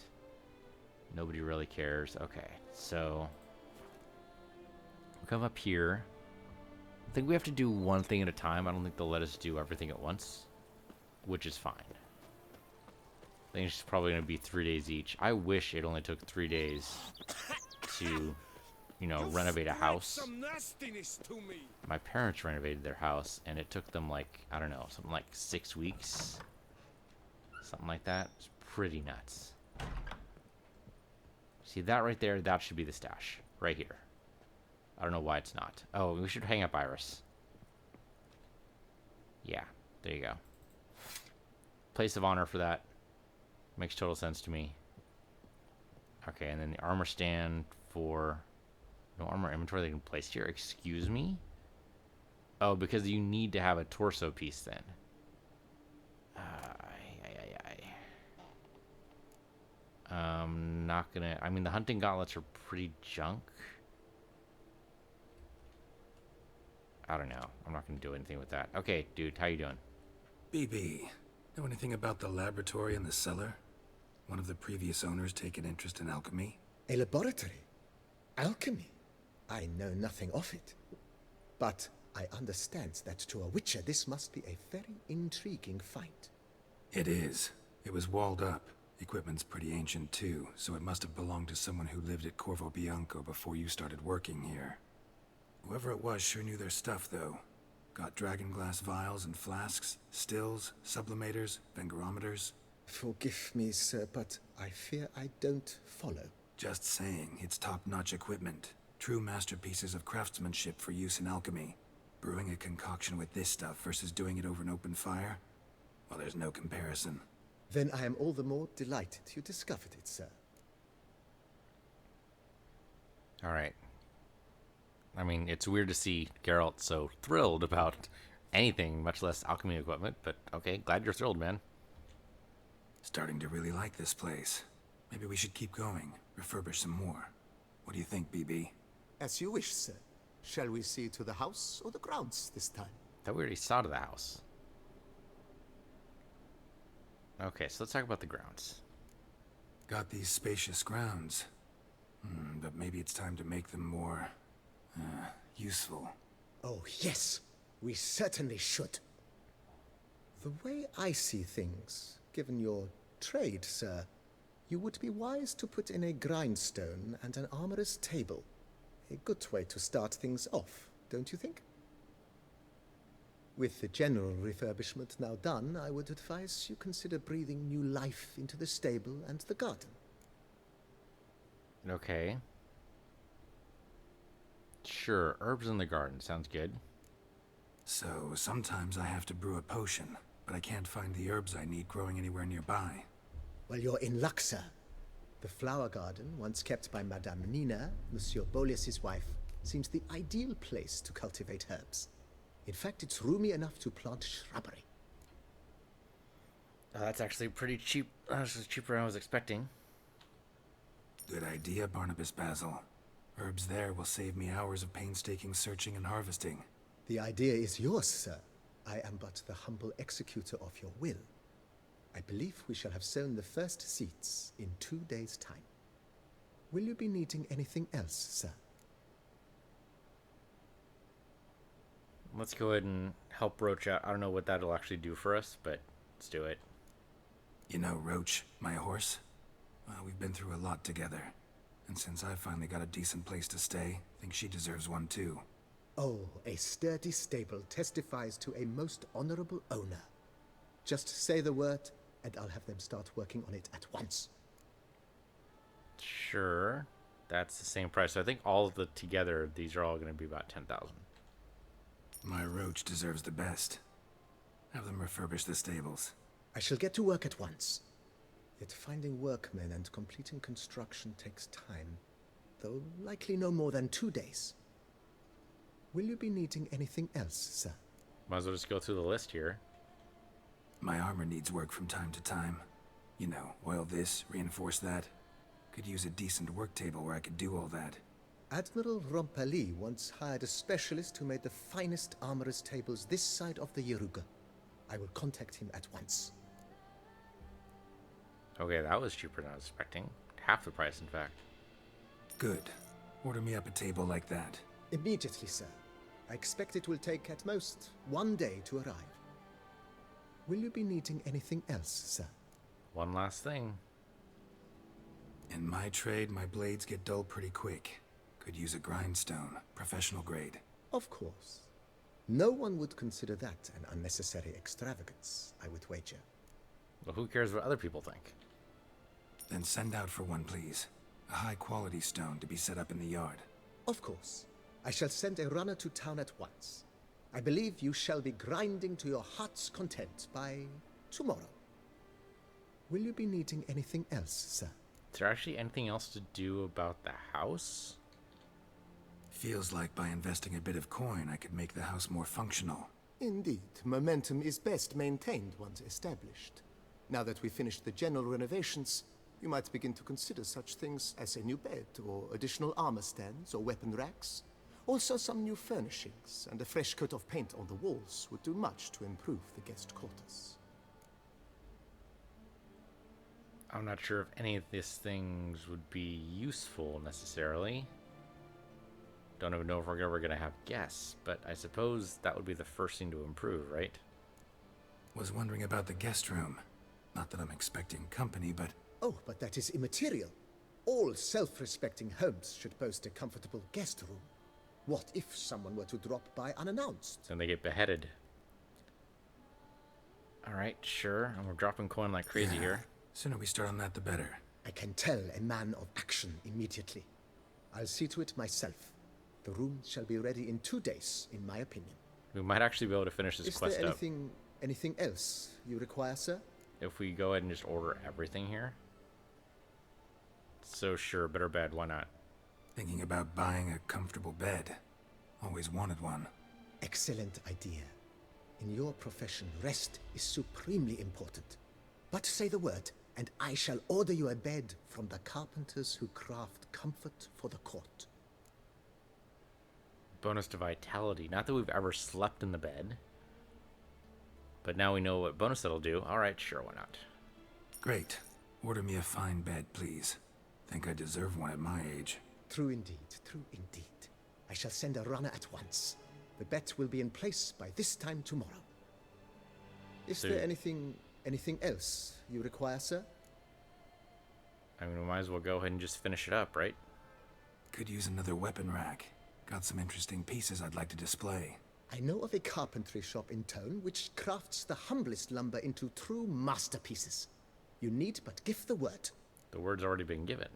nobody really cares. Okay, so we'll come up here. I think we have to do one thing at a time. I don't think they'll let us do everything at once, which is fine. I think it's probably going to be 3 days each. I wish it only took 3 days to, you know, renovate a house. Some nastiness to me. My parents renovated their house, and it took them, like, I don't know, something like 6 weeks. Something like that. It's pretty nuts. See that right there? That should be the stash. Right here. I don't know why it's not. Oh, we should hang up Iris. Yeah, there you go. Place of honor for that. Makes total sense to me. Okay, and then the armor stand for... No armor inventory they can place here. Excuse me? Oh, because you need to have a torso piece then. Not gonna. I mean, the hunting gauntlets are pretty junk. I don't know. I'm not gonna do anything with that. Okay, dude, how you doing? BB, know anything about the laboratory in the cellar? One of the previous owners take an interest in alchemy? A laboratory? Alchemy? I know nothing of it. But I understand that to a witcher this must be a very intriguing find. It is. It was walled up. Equipment's pretty ancient too, so it must have belonged to someone who lived at Corvo Bianco before you started working here. Whoever it was sure knew their stuff, though. Got dragonglass vials and flasks, stills, sublimators, vengerometers. Forgive me, sir, but I fear I don't follow. Just saying, it's top-notch equipment. True masterpieces of craftsmanship for use in alchemy. Brewing a concoction with this stuff versus doing it over an open fire? Well, there's no comparison. Then I am all the more delighted you discovered it, sir. All right. I mean, it's weird to see Geralt so thrilled about anything, much less alchemy equipment, but okay, glad you're thrilled, man. Starting to really like this place. Maybe we should keep going, refurbish some more. What do you think, BB? As you wish, sir. Shall we see to the house or the grounds this time? I thought we already saw to the house. Okay, so let's talk about the grounds. Got these spacious grounds. But maybe it's time to make them more... useful. Oh, yes. We certainly should. The way I see things, given your trade, sir, you would be wise to put in a grindstone and an armorer's table. A good way to start things off, don't you think? With the general refurbishment now done, I would advise you consider breathing new life into the stable and the garden. Okay. Sure, herbs in the garden. Sounds good. So, sometimes I have to brew a potion, but I can't find the herbs I need growing anywhere nearby. Well, you're in luck, sir. The flower garden, once kept by Madame Nina, Monsieur Boleus's wife, seems the ideal place to cultivate herbs. In fact, it's roomy enough to plant shrubbery. That's actually pretty cheap. This is cheaper than I was expecting. Good idea, Barnabas Basil. Herbs there will save me hours of painstaking searching and harvesting. The idea is yours, sir. I am but the humble executor of your will. I believe we shall have sown the first seeds in 2 days' time. Will you be needing anything else, sir? Let's go ahead and help Roach out. I don't know what that'll actually do for us, but let's do it. You know Roach, my horse? Well, we've been through a lot together. And since I finally got a decent place to stay, I think she deserves one too. Oh, a sturdy stable testifies to a most honorable owner. Just say the word, and I'll have them start working on it at once. Sure. That's the same price. So I think all of the together, these are all going to be about 10,000. My Roach deserves the best. Have them refurbish the stables. I shall get to work at once. Yet finding workmen and completing construction takes time, though likely no more than 2 days. Will you be needing anything else, sir? Might as well just go through the list here. My armor needs work from time to time. You know, oil this, reinforce that. Could use a decent work table where I could do all that. Admiral Rompali once hired a specialist who made the finest armorer's tables this side of the Yaruga. I will contact him at once. Okay, that was cheaper than I was expecting. Half the price, in fact. Good. Order me up a table like that. Immediately, sir. I expect it will take at most 1 day to arrive. Will you be needing anything else, sir? One last thing. In my trade, my blades get dull pretty quick. Could use a grindstone, professional grade. Of course. No one would consider that an unnecessary extravagance, I would wager. Well, who cares what other people think? Then send out for one, please. A high-quality stone to be set up in the yard. Of course. I shall send a runner to town at once. I believe you shall be grinding to your heart's content by tomorrow. Will you be needing anything else, sir? Is there actually anything else to do about the house? Feels like by investing a bit of coin, I could make the house more functional. Indeed, momentum is best maintained once established. Now that we've finished the general renovations, you might begin to consider such things as a new bed, or additional armor stands, or weapon racks. Also, some new furnishings and a fresh coat of paint on the walls would do much to improve the guest quarters. I'm not sure if any of these things would be useful necessarily. Don't even know if we're ever going to have guests, but I suppose that would be the first thing to improve, right? Was wondering about the guest room. Not that I'm expecting company, but... Oh, but that is immaterial. All self-respecting homes should boast a comfortable guest room. What if someone were to drop by unannounced? Then they get beheaded. Alright, sure. And we're dropping coin like crazy here. Sooner we start on that, the better. I can tell a man of action immediately. I'll see to it myself. The room shall be ready in 2 days, in my opinion. We might actually be able to finish this quest up. Is there anything else you require, sir? If we go ahead and just order everything here. So sure, better bed, why not? Thinking about buying a comfortable bed. Always wanted one. Excellent idea. In your profession, rest is supremely important. But say the word, and I shall order you a bed from the carpenters who craft comfort for the court. Bonus to vitality. Not that we've ever slept in the bed. But now we know what bonus that'll do. Alright, sure, why not? Great. Order me a fine bed, please. Think I deserve one at my age. True indeed, true indeed. I shall send a runner at once. The bet will be in place by this time tomorrow. Is there anything else you require, sir? I mean, we might as well go ahead and just finish it up, right? Could use another weapon rack. Got some interesting pieces I'd like to display. I know of a carpentry shop in town which crafts the humblest lumber into true masterpieces. You need but give the word. The word's already been given.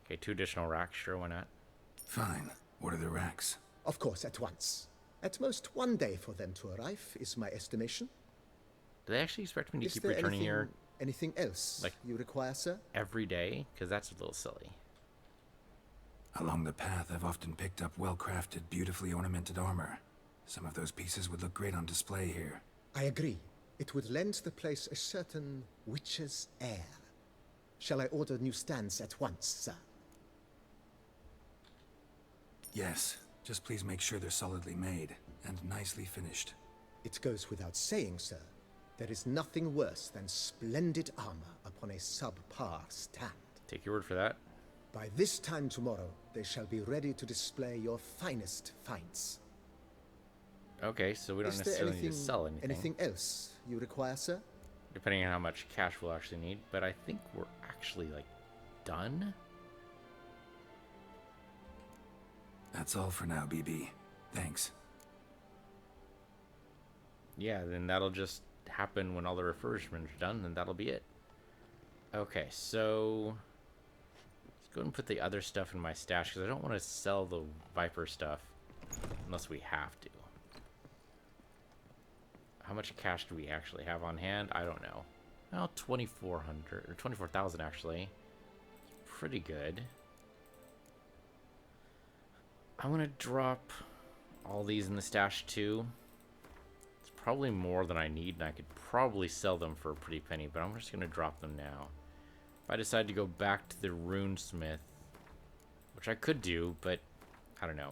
Okay, 2 additional racks, sure, why not? Fine. Order the racks. Of course, at once. At most 1 day for them to arrive, is my estimation. Do they actually expect me to Is keep there returning here anything else like, you require, sir? every day? Because that's a little silly. Along the path, I've often picked up well-crafted, beautifully ornamented armor. Some of those pieces would look great on display here. I agree. It would lend the place a certain witch's air. Shall I order new stands at once, sir? Yes. Just please make sure they're solidly made and nicely finished. It goes without saying, sir. There is nothing worse than splendid armor upon a subpar stand. Take your word for that. By this time tomorrow, they shall be ready to display your finest finds. Okay, so we don't necessarily need to sell anything. Anything else you require, sir? Depending on how much cash we'll actually need. But I think we're actually, like, done? That's all for now, BB. Thanks. Yeah, then that'll just happen when all the refurbishment is done, and that'll be it. Okay, so let's go ahead and put the other stuff in my stash, because I don't want to sell the Viper stuff unless we have to. How much cash do we actually have on hand? I don't know. Well, 2,400 or 24,000 actually. Pretty good. I'm gonna drop all these in the stash too. It's probably more than I need, and I could probably sell them for a pretty penny, but I'm just gonna drop them now. If I decide to go back to the runesmith, which I could do, but I don't know.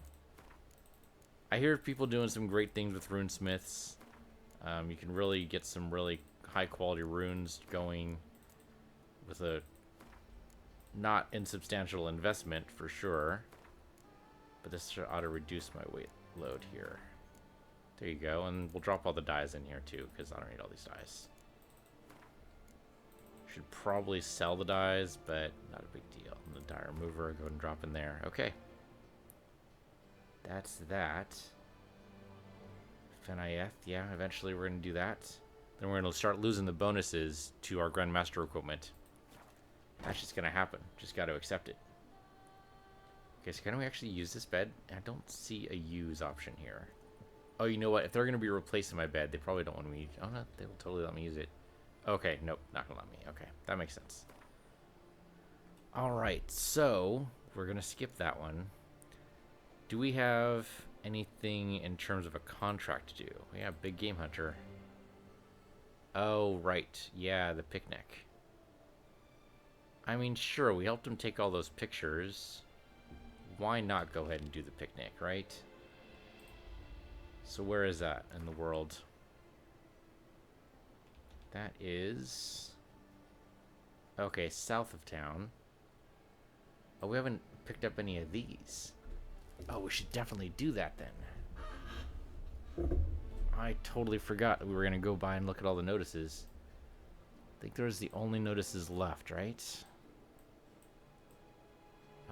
I hear people doing some great things with runesmiths. You can really get some really high quality runes going with a not insubstantial investment for sure. But this ought to reduce my weight load here. There you go, and we'll drop all the dyes in here too, because I don't need all these dyes. Should probably sell the dyes, but not a big deal. And the dye remover, go ahead and drop in there. Okay. That's that. Feline, yeah, eventually we're going to do that. Then we're going to start losing the bonuses to our grandmaster equipment. That's just going to happen. Just got to accept it. Okay, so can we actually use this bed? I don't see a use option here. Oh, you know what? If they're going to be replacing my bed, they probably don't want me. Oh, no, they will totally let me use it. Okay, nope, not going to let me. Okay, that makes sense. All right, so we're going to skip that one. Do we have anything in terms of a contract to do? Yeah, big game hunter. Oh, right. Yeah, the picnic. I mean, sure, we helped him take all those pictures. Why not go ahead and do the picnic, right? So where is that in the world? That is... Okay, south of town. Oh, we haven't picked up any of these. Oh, we should definitely do that then. I totally forgot that we were going to go by and look at all the notices. I think there's the only notices left, right?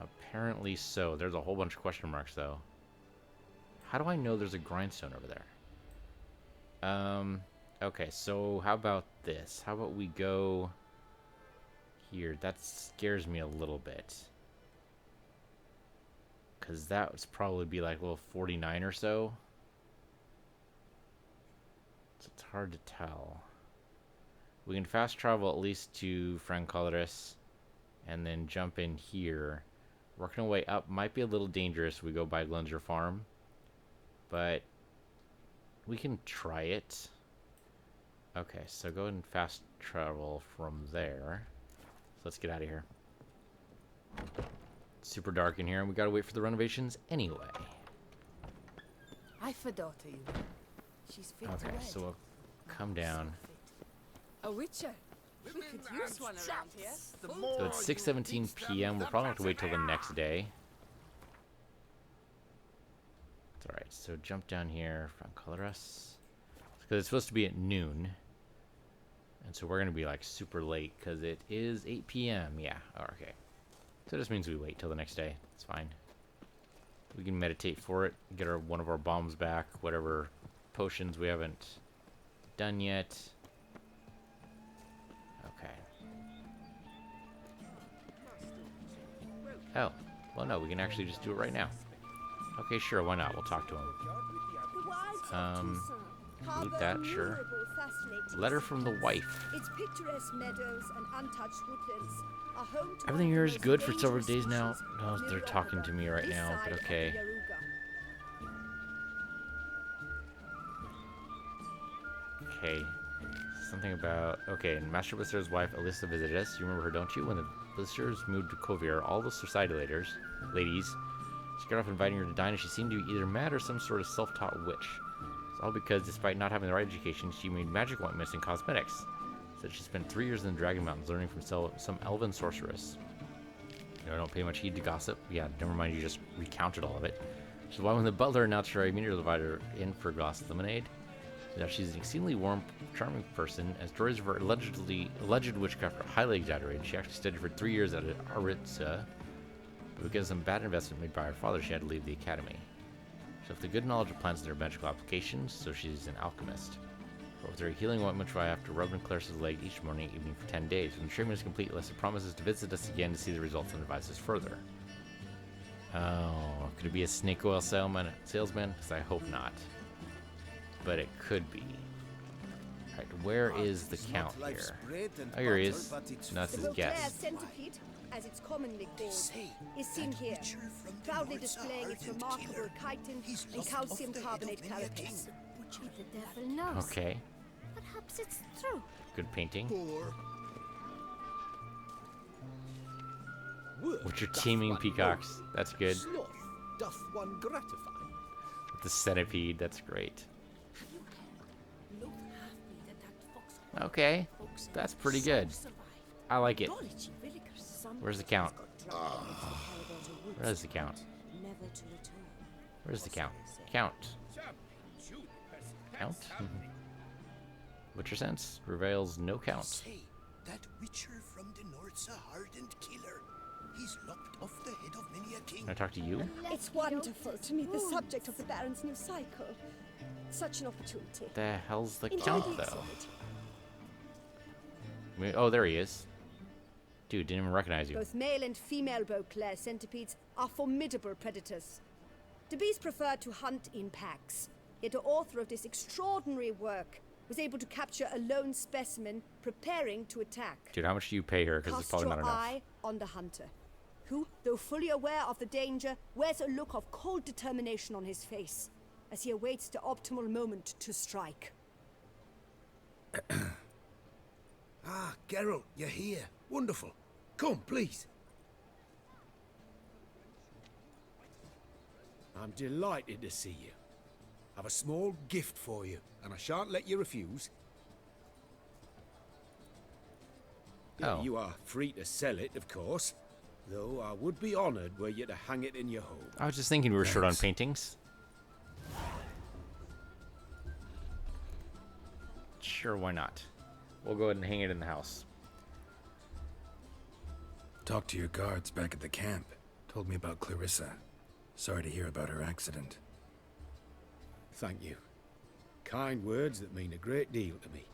Apparently so. There's a whole bunch of question marks, though. How do I know there's a grindstone over there? Okay, so how about this? How about we go here? That scares me a little bit. Because that would probably be like level 49 or so. So it's hard to tell. We can fast travel at least to Francolaris and then jump in here. Working our way up might be a little dangerous if we go by Glunzer Farm. But we can try it. Okay, so go ahead and fast travel from there. So let's get out of here. It's super dark in here, and we gotta wait for the renovations anyway. I for daughter you. She's fit Okay, so we'll come down. A witcher. We could use one around here. So it's 6:17 p.m. We'll probably have to wait till the next day. It's alright, so jump down here from Coloras. Because it's supposed to be at noon. And so we're going to be like super late because it is 8 p.m. Yeah, okay. So this means we wait till the next day. It's fine. We can meditate for it, get one of our bombs back, whatever potions we haven't done yet. Okay. Oh, well no, we can actually just do it right now. Okay, sure, why not? We'll talk to him. Leave that, sure. Letter from the wife. Its picturesque meadows and untouched woodlands are home to Everything one here of is the good most for several dangerous days now. species No, of they're talking to me right this now, side but of okay. the Yaruga. Okay. Something about... Okay, Master Blister's wife, Alyssa, visited us. You remember her, don't you? When the Blisters moved to Kovir, all the society ladies, she got off inviting her to dine, and she seemed to be either mad or some sort of self-taught witch. It's all because, despite not having the right education, she made magic ointments and cosmetics. Said she spent 3 years in the Dragon Mountains learning from some elven sorceress. You know, I don't pay much heed to gossip. Yeah, never mind, you just recounted all of it. Which is why when the butler announced her, I immediately invited her in for a glass of lemonade. Now she's an exceedingly warm, charming person. As stories of her alleged witchcraft are highly exaggerated, she actually studied for 3 years at Aritza, but because of some bad investment made by her father, she had to leave the academy. So with the good knowledge of plants and their magical applications, so she's an alchemist. But with her healing ointment, I have to rub and Claris's leg each morning and evening for 10 days. When the treatment is complete, Alyssa promises to visit us again to see the results and advise us further. Oh, could it be a snake oil salesman? Because I hope not. But it could be. Alright, where is the count here? Oh, here he is. No, that's The his Beauclair guess. centipede, as it's commonly called, is seen here, proudly displaying its remarkable chitin and calcium carbonate carapace. The devil knows. Okay, Perhaps it's true. good painting. Which are teeming peacocks. That's good. Sloth doth one gratify. The centipede, that's great. Okay, that's pretty good. I like it. Where's the count? Where's the count? Where's the count? Count. Count? Witcher sense reveals no count. Say, that witcher from the north's a hardened killer. He's lopped off the head of many a king. Can I talk to you? It's wonderful to meet the subject of the Baron's new cycle. Such an opportunity. The hell's the Enjoy count, the though? exhibit. Oh, there he is. Dude, didn't even recognize you. Both male and female Beauclair centipedes are formidable predators. The bees prefer to hunt in packs, yet the author of this extraordinary work was able to capture a lone specimen preparing to attack. Dude, how much do you pay her? Because it's Cast probably your not enough. eye on the hunter. who, though fully aware of the danger, wears a look of cold determination on his face as he awaits the optimal moment to strike. Ah, Geralt, you're here. Wonderful. Come, please. I'm delighted to see you. I've a small gift for you, and I shan't let you refuse. Oh. You are free to sell it, of course. Though I would be honoured were you to hang it in your home. I was just thinking we were short on Thanks. paintings. Sure, why not? We'll go ahead and hang it in the house. Talked to your guards back at the camp. Told me about Clarissa. Sorry to hear about her accident. Thank you. Kind words that mean a great deal to me.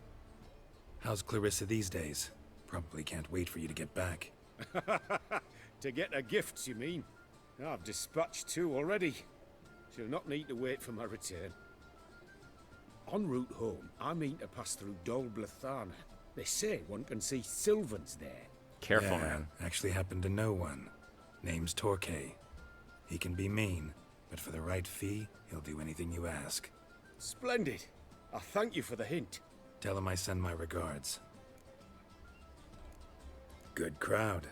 How's Clarissa these days? Probably can't wait for you to get back. To get her gifts, you mean? I've dispatched 2 already. She'll not need to wait for my return. En route home, I mean to pass through Dol Blathana. They say one can see Sylvans there. Careful, Yeah, man. actually happen to know one. Name's Torquay. He can be mean, but for the right fee, he'll do anything you ask. Splendid. I thank you for the hint. Tell him I send my regards. Good crowd.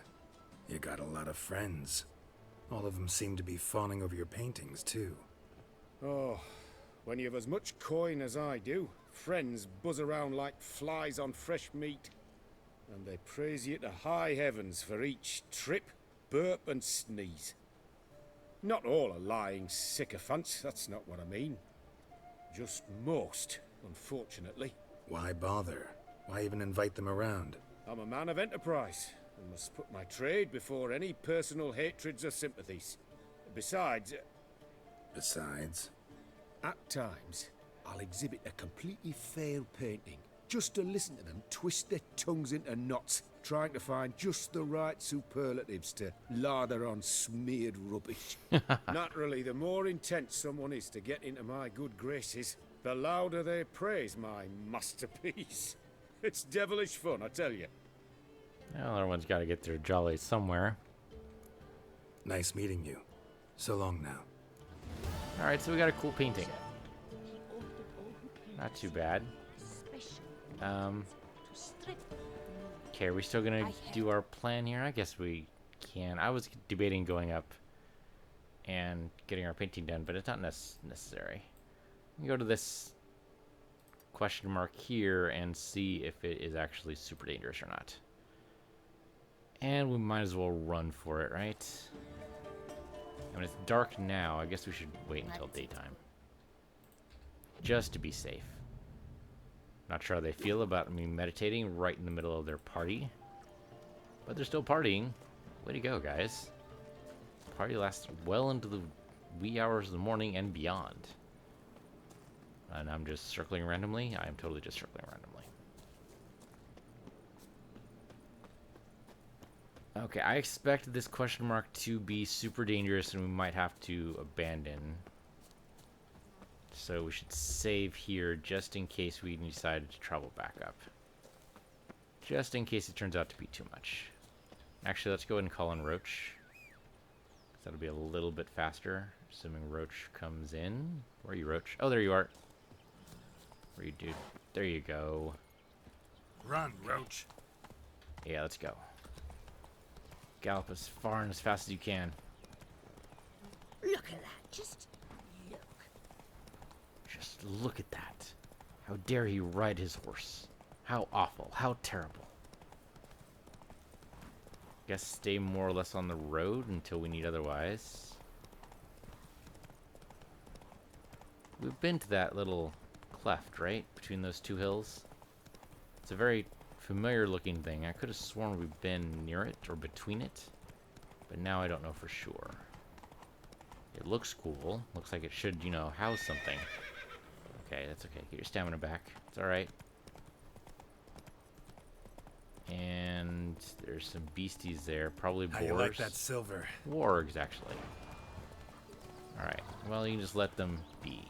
You got a lot of friends. All of them seem to be fawning over your paintings, too. Oh, when you have as much coin as I do, friends buzz around like flies on fresh meat. And they praise you to high heavens for each trip, burp and sneeze. Not all are lying sycophants, that's not what I mean. Just most, unfortunately. Why bother? Why even invite them around? I'm a man of enterprise, and must put my trade before any personal hatreds or sympathies. Besides, at times, I'll exhibit a completely failed painting, just to listen to them twist their tongues into knots, trying to find just the right superlatives to lather on smeared rubbish. Naturally, the more intent someone is to get into my good graces, the louder they praise my masterpiece. It's devilish fun, I tell you. Well, everyone's got to get their jollies somewhere. Nice meeting you. So long now. Alright, so we got a cool painting. Not too bad. Okay, are we still gonna do our plan here? I guess we can. I was debating going up and getting our painting done, but it's not necessary. We go to this question mark here and see if it is actually super dangerous or not. And we might as well run for it, right? I mean, it's dark now. I guess we should wait until daytime. Just to be safe. Not sure how they feel about me meditating right in the middle of their party. But they're still partying. Way to go, guys. Party lasts well into the wee hours of the morning and beyond. And I'm just circling randomly. I am totally just circling randomly. Okay, I expect this question mark to be super dangerous and we might have to abandon. So we should save here just in case we decided to travel back up. Just in case it turns out to be too much. Actually, let's go ahead and call in Roach. That'll be a little bit faster, assuming Roach comes in. Where are you, Roach? Oh, there you are. Where are you, dude? There you go. Run, Roach. Yeah, let's go. Gallop as far and as fast as you can. Look at that. Just look. Just look at that. How dare he ride his horse? How awful. How terrible. Guess stay more or less on the road until we need otherwise. We've been to that little cleft, right? Between those two hills. It's a very familiar looking thing. I could have sworn we've been near it or between it. But now I don't know for sure. It looks cool. Looks like it should, you know, house something. Okay, that's okay. Get your stamina back. It's alright. And there's some beasties there. Probably boars. How you like that silver? Wargs, actually. Alright. Well, you can just let them be.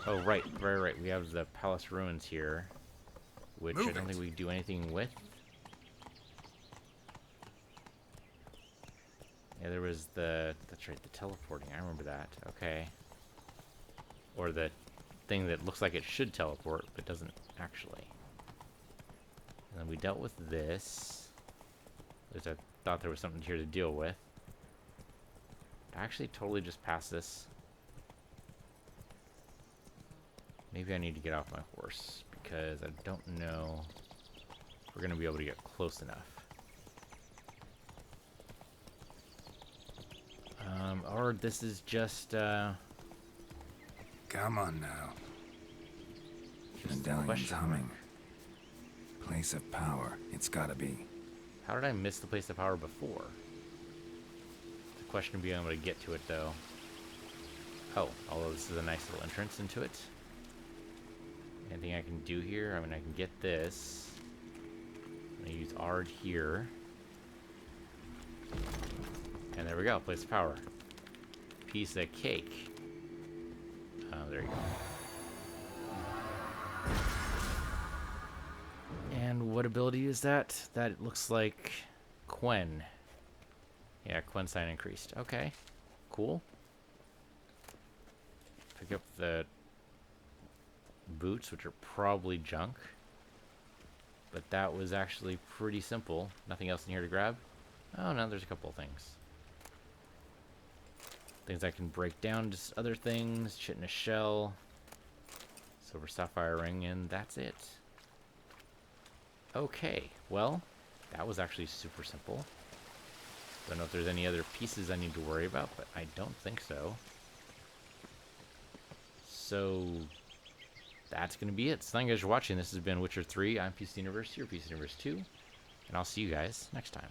Oh, right. Right. We have the palace ruins here. Which I don't think we can do anything with. Yeah, there was that's right, the teleporting. I remember that. Okay. Or the thing that looks like it should teleport, but doesn't actually. And then we dealt with this. At least I thought there was something here to deal with. I actually totally just passed this. Maybe I need to get off my horse, because I don't know if we're going to be able to get close enough. Or this is just, Come on now. Medallion's humming. Place of power. It's gotta be. How did I miss the place of power before? The question of being able to get to it, though. Oh, although this is a nice little entrance into it. Anything I can do here? I mean, I can get this. I'm gonna use Ard here. And there we go, place of power. Piece of cake. Oh, there you go. And what ability is that? That looks like Quen. Yeah, Quen sign increased. Okay, cool. Pick up the boots, which are probably junk. But that was actually pretty simple. Nothing else in here to grab? Oh no, there's a couple of things. Things I can break down, just other things. Shit in a shell. Silver sapphire ring, and that's it. Okay, well, that was actually super simple. Don't know if there's any other pieces I need to worry about, but I don't think so. So that's going to be it. So thank you guys for watching. This has been Witcher 3. I'm PC Universe, you're PC Universe 2, and I'll see you guys next time.